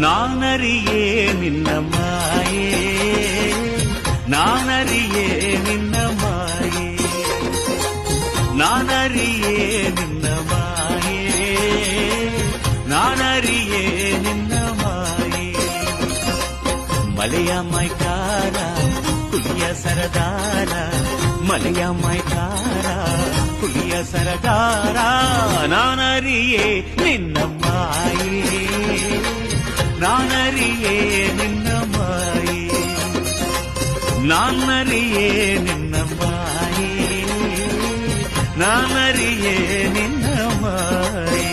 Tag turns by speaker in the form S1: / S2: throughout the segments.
S1: ನಾನರಿಯೇ ನಿನ್ನ ಮಾಯೆ, ನಾನರಿಯೇ ನಿನ್ನ ಮಾಯೆ, ನಾನರಿಯೇ ನಿನ್ನ ಮಾಯೆ, ನಾನರಿಯೇ ನಿನ್ನ ಮಾಯೆ. ಮಲೆಯ ಮೈಕಾರ ಹುಲಿಯ ಸರದಾರ, ಮಲೆಯ ಮೈಕಾರ ಹುಲಿಯ ಸರದಾರ, ನಾನರಿಯೇ ನಿನ್ನ ಮಾಯೆ, ನಾನರಿಯೇ ನಿನ್ನ ಮಾಯೆ, ನಾನರಿಯೇ ನಿನ್ನ ಮಾಯೆ, ನಾನರಿಯೇ ನಿನ್ನ ಮಾಯೆ.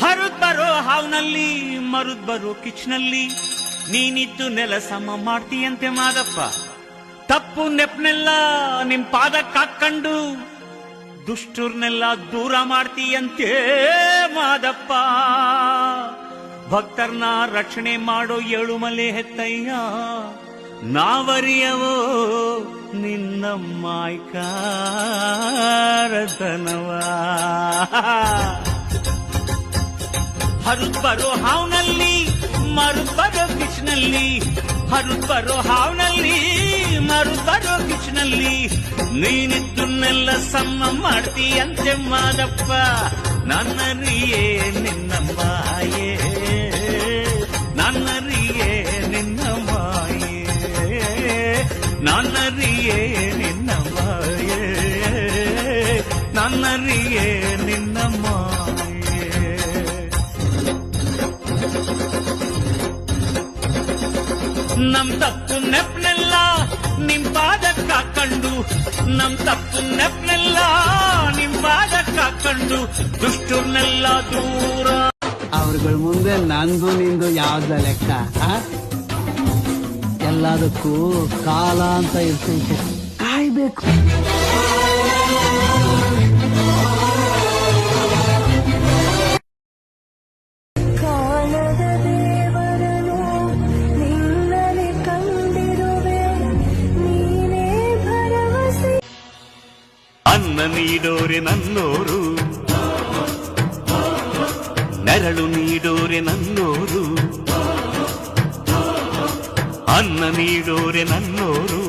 S1: ಹರಿದ್ ಬರೋ ಹಾವ್ನಲ್ಲಿ ಮರುದ್ ಬರೋ ಕಿಚ್ನಲ್ಲಿ ನೀನಿದ್ದು ನೆಲ ಸಮ ಮಾಡ್ತೀಯಂತೆ ಮಾದಪ್ಪ. ತಪ್ಪು ನೆಪ್ನೆಲ್ಲ ನಿಮ್ ಪಾದಕ್ಕಾಕೊಂಡು ದುಷ್ಟುರ್ನೆಲ್ಲ ದೂರ ಮಾಡ್ತೀಯಂತೆ ಮಾದಪ್ಪ. ಭಕ್ತರ್ನ ರಕ್ಷಣೆ ಮಾಡೋ ಏಳುಮಲೆ ಹೆತ್ತಯ್ಯ, ನಾವರಿಯವೋ ನಿನ್ನ ಮಾಯ್ಕಾರತನವ. ಹರಿದ್ ಬರೋ ಹಾವ್ನಲ್ಲಿ ಮರುದ್ ಬರೋ ಕಿಚ್ನಲ್ಲಿ, ಹರಿದ್ ಬರೋ ಹಾವ್ನಲ್ಲಿ ಮರುದ್ ಬರೋ ಕಿಚ್ನಲ್ಲಿ ನೀನಿದ್ದನ್ನೆಲ್ಲ ಸಮ ಮಾಡ್ತೀಯಂತೆ ಮಾದಪ್ಪ. ನನ್ನರಿಯೇ ನಿನ್ನ ಮಾಯೆ, ನನ್ನರಿಯೇ ನಿನ್ನ ಮಾಯೆ, ನನ್ನರಿಯೇ ನಿನ್ನ ಮಾಯೆ, ನನ್ನರಿಯೇ ನಿನ್ನ ಮಾಯೆ. ನಮ್ ತಪ್ಪು ನೆಪ್ನೆಲ್ಲ ನಿಮ್ ಪಾದಕ್ಕಾಕೊಂಡು, ನಮ್ ತಪ್ಪು ನೆಪ್ನೆಲ್ಲ ನಿಮ್ ಪಾದಕ್ಕಾಕೊಂಡು ದುಷ್ಟುರ್ನೆಲ್ಲ ದೂರ.
S2: ಅವ್ರಗಳ ಮುಂದೆ ನಂದು ನಿಂದು ಯಾವ್ದ ಲೆಕ್ಕ? ಎಲ್ಲದಕ್ಕೂ ಕಾಲ ಅಂತ ಇರ್ತೈತೆ, ಕಾಯ್ಬೇಕು.
S1: ಅನ್ನ ನೀಡೋರೆ ನನ್ನೋರು, ನೆರಳು ನೀಡೋರೆ ನನ್ನೋರು, ಅನ್ನ ನೀಡೋರೆ ನನ್ನೋರು,